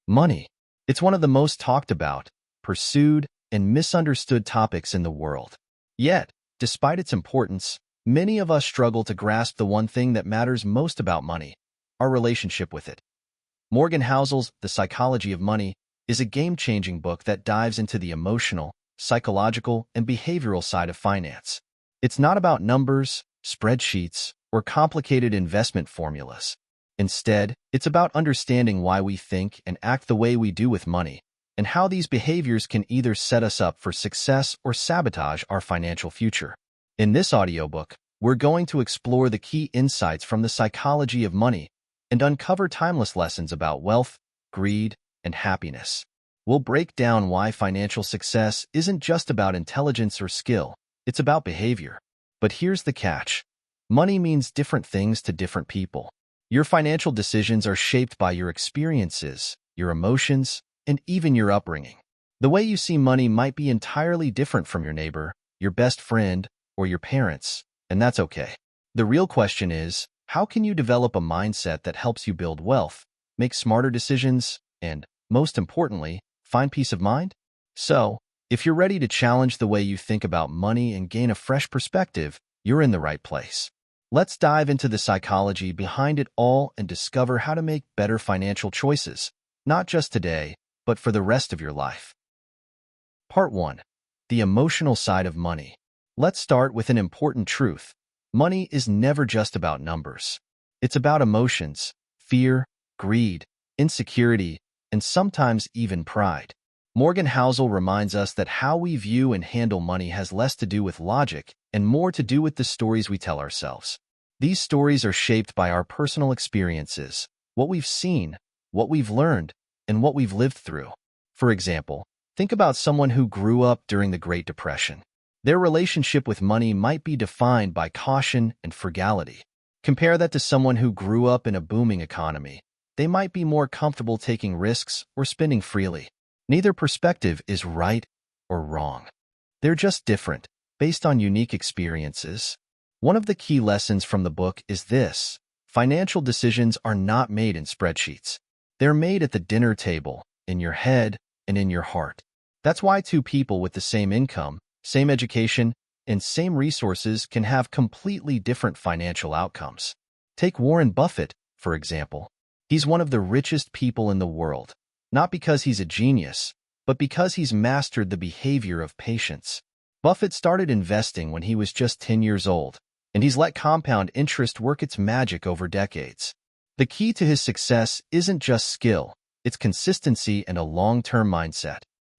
Money. It's one of the most talked about, pursued, and misunderstood topics in the world. Yet, despite its importance, many of us struggle to grasp the one thing that matters most about money: our relationship with it. Morgan Housel's The Psychology of Money is a game-changing book that dives into the emotional, psychological, and behavioral side of finance. It's not about numbers, spreadsheets, or complicated investment formulas. Instead, it's about understanding why we think and act the way we do with money, and how these behaviors can either set us up for success or sabotage our financial future. In this audiobook, we're going to explore the key insights from the psychology of money and uncover timeless lessons about wealth, greed, and happiness. We'll break down why financial success isn't just about intelligence or skill, it's about behavior. But here's the catch. Money means different things to different people. Your financial decisions are shaped by your experiences, your emotions, and even your upbringing. The way you see money might be entirely different from your neighbor, your best friend, or your parents, and that's okay. The real question is, how can you develop a mindset that helps you build wealth, make smarter decisions, and, most importantly, find peace of mind? So, if you're ready to challenge the way you think about money and gain a fresh perspective, you're in the right place. Let's dive into the psychology behind it all and discover how to make better financial choices, not just today, but for the rest of your life. Part 1. The emotional side of money. Let's start with an important truth. Money is never just about numbers. It's about emotions, fear, greed, insecurity, and sometimes even pride. Morgan Housel reminds us that how we view and handle money has less to do with logic and more to do with the stories we tell ourselves. These stories are shaped by our personal experiences, what we've seen, what we've learned, and what we've lived through. For example, think about someone who grew up during the Great Depression. Their relationship with money might be defined by caution and frugality. Compare that to someone who grew up in a booming economy. They might be more comfortable taking risks or spending freely. Neither perspective is right or wrong. They're just different, based on unique experiences. One of the key lessons from the book is this: financial decisions are not made in spreadsheets. They're made at the dinner table, in your head, and in your heart. That's why two people with the same income, same education, and same resources can have completely different financial outcomes. Take Warren Buffett, for example. He's one of the richest people in the world, not because he's a genius, but because he's mastered the behavior of patience. Buffett started investing when he was just 10 years old, and he's let compound interest work its magic over decades. The key to his success isn't just skill, it's consistency and a long-term mindset.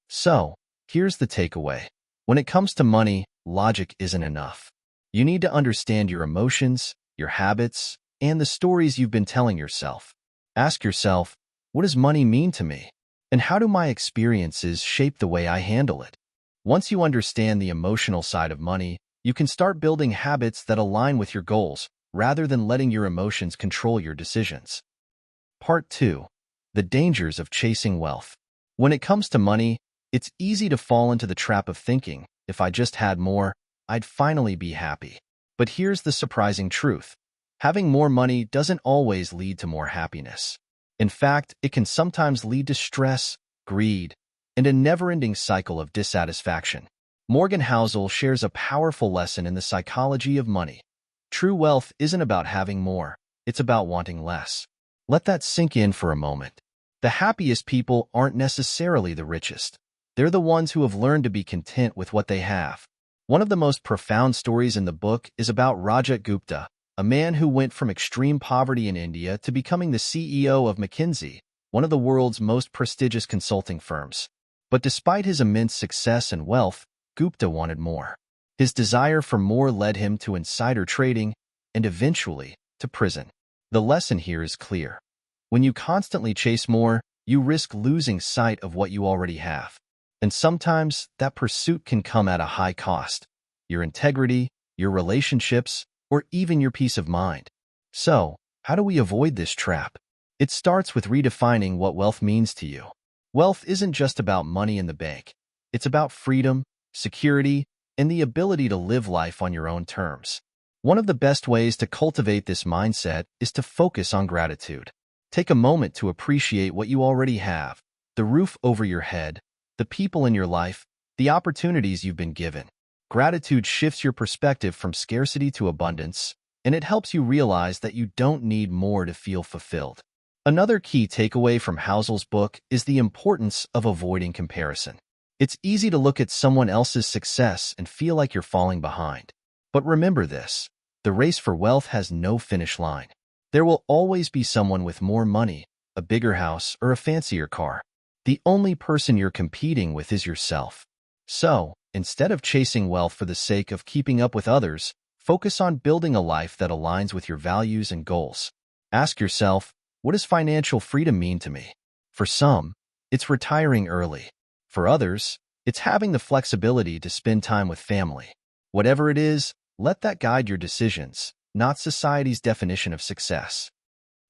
So, here's the takeaway. When it comes to money, logic isn't enough. You need to understand your emotions, your habits, and the stories you've been telling yourself. Ask yourself, what does money mean to me? And how do my experiences shape the way I handle it? Once you understand the emotional side of money, you can start building habits that align with your goals, rather than letting your emotions control your decisions. Part 2. The dangers of chasing wealth. When it comes to money, it's easy to fall into the trap of thinking, if I just had more, I'd finally be happy. But here's the surprising truth. Having more money doesn't always lead to more happiness. In fact, it can sometimes lead to stress, greed, and a never-ending cycle of dissatisfaction. Morgan Housel shares a powerful lesson in the psychology of money. True wealth isn't about having more, it's about wanting less. Let that sink in for a moment. The happiest people aren't necessarily the richest. They're the ones who have learned to be content with what they have. One of the most profound stories in the book is about Rajat Gupta, a man who went from extreme poverty in India to becoming the CEO of McKinsey, one of the world's most prestigious consulting firms. But despite his immense success and wealth, Gupta wanted more. His desire for more led him to insider trading and eventually to prison. The lesson here is clear. When you constantly chase more, you risk losing sight of what you already have. And sometimes that pursuit can come at a high cost: your integrity, your relationships, or even your peace of mind. So, how do we avoid this trap? It starts with redefining what wealth means to you. Wealth isn't just about money in the bank. It's about freedom, security, and the ability to live life on your own terms. One of the best ways to cultivate this mindset is to focus on gratitude. Take a moment to appreciate what you already have: the roof over your head, the people in your life, the opportunities you've been given. Gratitude shifts your perspective from scarcity to abundance, and it helps you realize that you don't need more to feel fulfilled. Another key takeaway from Housel's book is the importance of avoiding comparison. It's easy to look at someone else's success and feel like you're falling behind. But remember this: the race for wealth has no finish line. There will always be someone with more money, a bigger house, or a fancier car. The only person you're competing with is yourself. So, instead of chasing wealth for the sake of keeping up with others, focus on building a life that aligns with your values and goals. Ask yourself, what does financial freedom mean to me? For some, it's retiring early. For others, it's having the flexibility to spend time with family. Whatever it is, let that guide your decisions, not society's definition of success.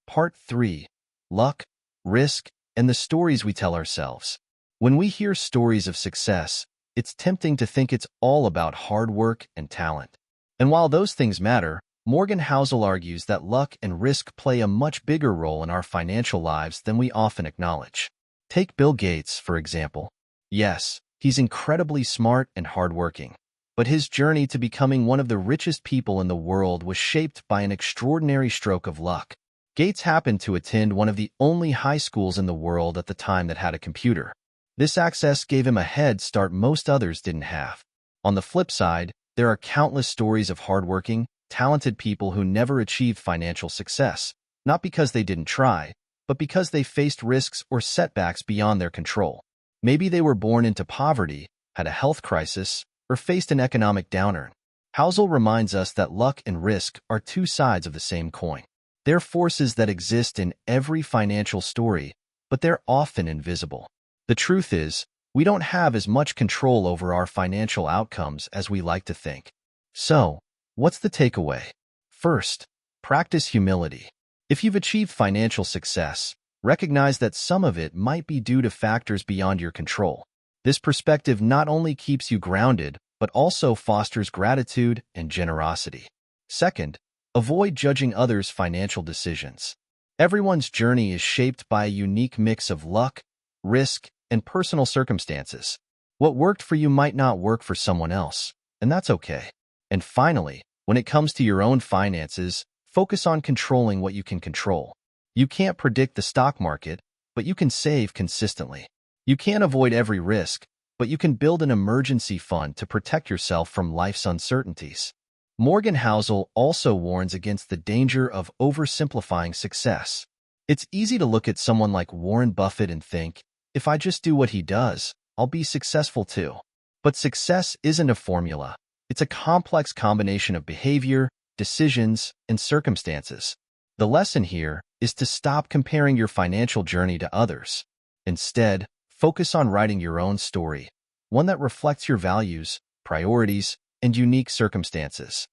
Part 3. Luck, Risk, and the Stories We Tell Ourselves. When we hear stories of success, it's tempting to think it's all about hard work and talent. And while those things matter, Morgan Housel argues that luck and risk play a much bigger role in our financial lives than we often acknowledge. Take Bill Gates, for example. Yes, he's incredibly smart and hardworking, but his journey to becoming one of the richest people in the world was shaped by an extraordinary stroke of luck. Gates happened to attend one of the only high schools in the world at the time that had a computer. This access gave him a head start most others didn't have. On the flip side, there are countless stories of hardworking, talented people who never achieved financial success, not because they didn't try, but because they faced risks or setbacks beyond their control. Maybe they were born into poverty, had a health crisis, or faced an economic downturn. Housel reminds us that luck and risk are two sides of the same coin. They're forces that exist in every financial story, but they're often invisible. The truth is, we don't have as much control over our financial outcomes as we like to think. So, what's the takeaway? First, practice humility. If you've achieved financial success, recognize that some of it might be due to factors beyond your control. This perspective not only keeps you grounded, but also fosters gratitude and generosity. Second, avoid judging others' financial decisions. Everyone's journey is shaped by a unique mix of luck, risk, and personal circumstances. What worked for you might not work for someone else, and that's okay. And finally, when it comes to your own finances, focus on controlling what you can control. You can't predict the stock market, but you can save consistently. You can't avoid every risk, but you can build an emergency fund to protect yourself from life's uncertainties. Morgan Housel also warns against the danger of oversimplifying success. It's easy to look at someone like Warren Buffett and think, if I just do what he does, I'll be successful too. But success isn't a formula. It's a complex combination of behavior, decisions, and circumstances. The lesson here is to stop comparing your financial journey to others. Instead, focus on writing your own story, one that reflects your values, priorities, and unique circumstances.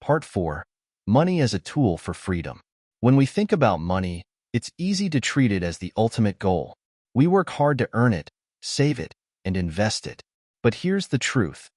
Part 4. Money as a Tool for Freedom. When we think about money, it's easy to treat it as the ultimate goal. We work hard to earn it, save it, and invest it. But here's the truth.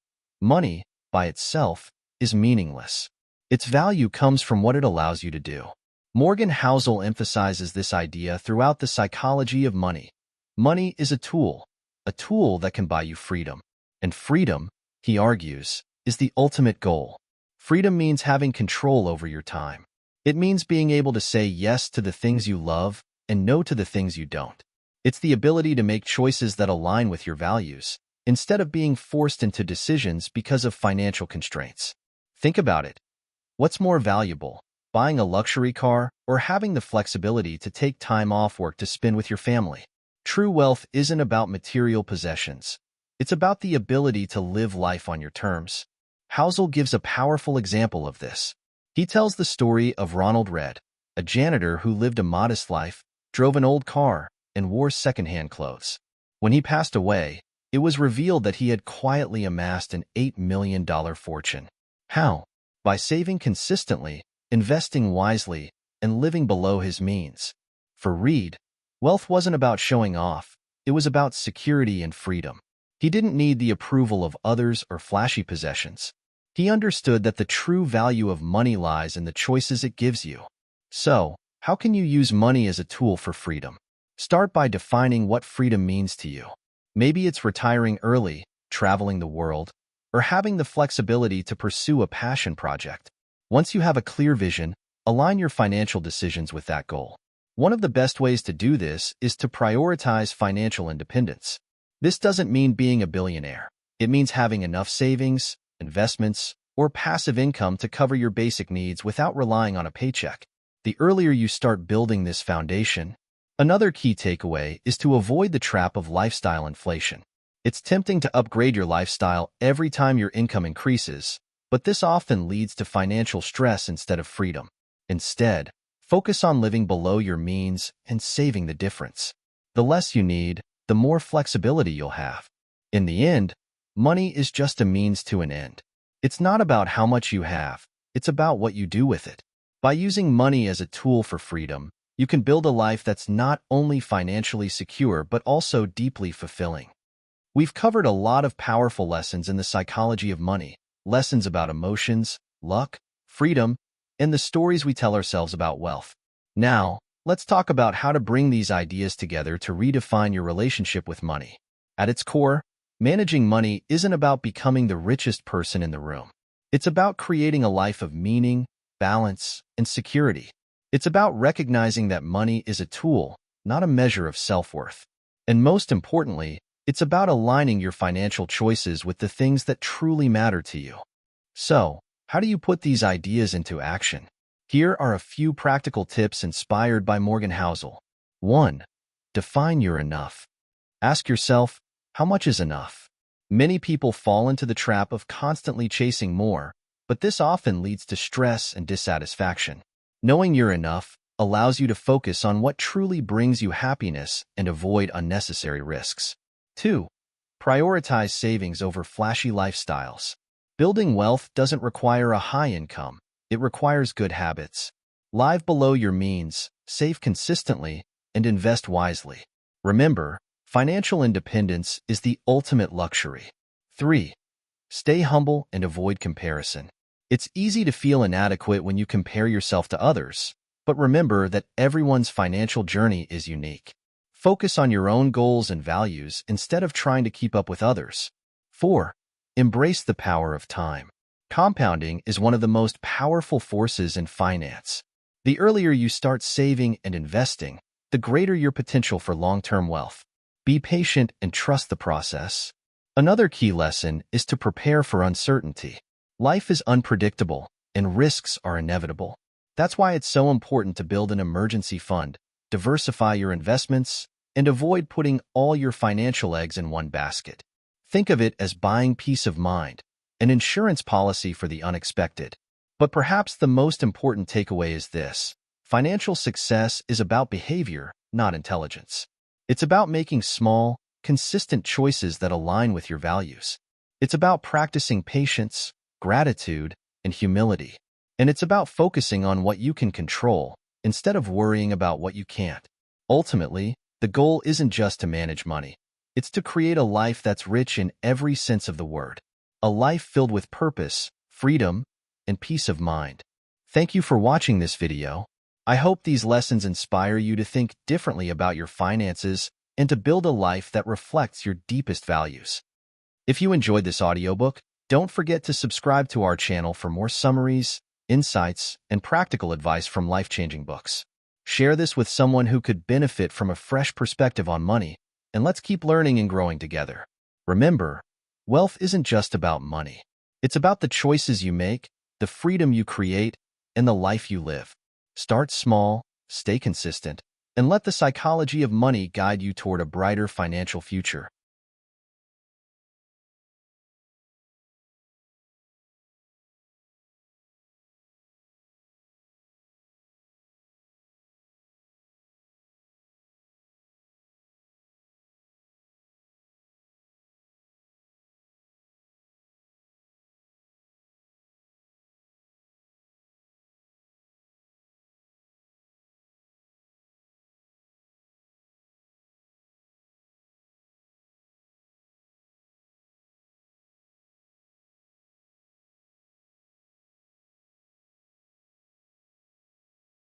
Money, by itself, is meaningless. Its value comes from what it allows you to do. Morgan Housel emphasizes this idea throughout the Psychology of Money. Money is a tool that can buy you freedom. And freedom, he argues, is the ultimate goal. Freedom means having control over your time. It means being able to say yes to the things you love and no to the things you don't. It's the ability to make choices that align with your values, instead of being forced into decisions because of financial constraints. Think about it. What's more valuable, buying a luxury car or having the flexibility to take time off work to spend with your family? True wealth isn't about material possessions. It's about the ability to live life on your terms. Housel gives a powerful example of this. He tells the story of Ronald Read, a janitor who lived a modest life, drove an old car, and wore secondhand clothes. When he passed away, it was revealed that he had quietly amassed an $8 million fortune. How? By saving consistently, investing wisely, and living below his means. For Read, wealth wasn't about showing off, it was about security and freedom. He didn't need the approval of others or flashy possessions. He understood that the true value of money lies in the choices it gives you. So, How can you use money as a tool for freedom? Start by defining what freedom means to you. Maybe it's retiring early, traveling the world, or having the flexibility to pursue a passion project. Once you have a clear vision, align your financial decisions with that goal. One of the best ways to do this is to prioritize financial independence. This doesn't mean being a billionaire. It means having enough savings, investments, or passive income to cover your basic needs without relying on a paycheck. The earlier you start building this foundation, another key takeaway is to avoid the trap of lifestyle inflation. It's tempting to upgrade your lifestyle every time your income increases, but this often leads to financial stress instead of freedom. Instead, focus on living below your means and saving the difference. The less you need, the more flexibility you'll have. In the end, money is just a means to an end. It's not about how much you have, it's about what you do with it. By using money as a tool for freedom, you can build a life that's not only financially secure but also deeply fulfilling. We've covered a lot of powerful lessons in the psychology of money, lessons about emotions, luck, freedom, and the stories we tell ourselves about wealth. Now, let's talk about how to bring these ideas together to redefine your relationship with money. At its core, managing money isn't about becoming the richest person in the room. It's about creating a life of meaning, balance, and security. It's about recognizing that money is a tool, not a measure of self-worth. And most importantly, it's about aligning your financial choices with the things that truly matter to you. So, how do you put these ideas into action? Here are a few practical tips inspired by Morgan Housel. 1. Define your enough. Ask yourself, how much is enough? Many people fall into the trap of constantly chasing more, but this often leads to stress and dissatisfaction. Knowing you're enough allows you to focus on what truly brings you happiness and avoid unnecessary risks. 2. Prioritize savings over flashy lifestyles. Building wealth doesn't require a high income. It requires good habits. Live below your means, save consistently, and invest wisely. Remember, financial independence is the ultimate luxury. 3. Stay humble and avoid comparison. It's easy to feel inadequate when you compare yourself to others, but remember that everyone's financial journey is unique. Focus on your own goals and values instead of trying to keep up with others. 4. Embrace the power of time. Compounding is one of the most powerful forces in finance. The earlier you start saving and investing, the greater your potential for long-term wealth. Be patient and trust the process. Another key lesson is to prepare for uncertainty. Life is unpredictable, and risks are inevitable. That's why it's so important to build an emergency fund, diversify your investments, and avoid putting all your financial eggs in one basket. Think of it as buying peace of mind, an insurance policy for the unexpected. But perhaps the most important takeaway is this: financial success is about behavior, not intelligence. It's about making small, consistent choices that align with your values. It's about practicing patience, gratitude, and humility. And it's about focusing on what you can control instead of worrying about what you can't. Ultimately, the goal isn't just to manage money. It's to create a life that's rich in every sense of the word. A life filled with purpose, freedom, and peace of mind. Thank you for watching this video. I hope these lessons inspire you to think differently about your finances and to build a life that reflects your deepest values. If you enjoyed this audiobook, don't forget to subscribe to our channel for more summaries, insights, and practical advice from life-changing books. Share this with someone who could benefit from a fresh perspective on money, and let's keep learning and growing together. Remember, wealth isn't just about money. It's about the choices you make, the freedom you create, and the life you live. Start small, stay consistent, and let the psychology of money guide you toward a brighter financial future.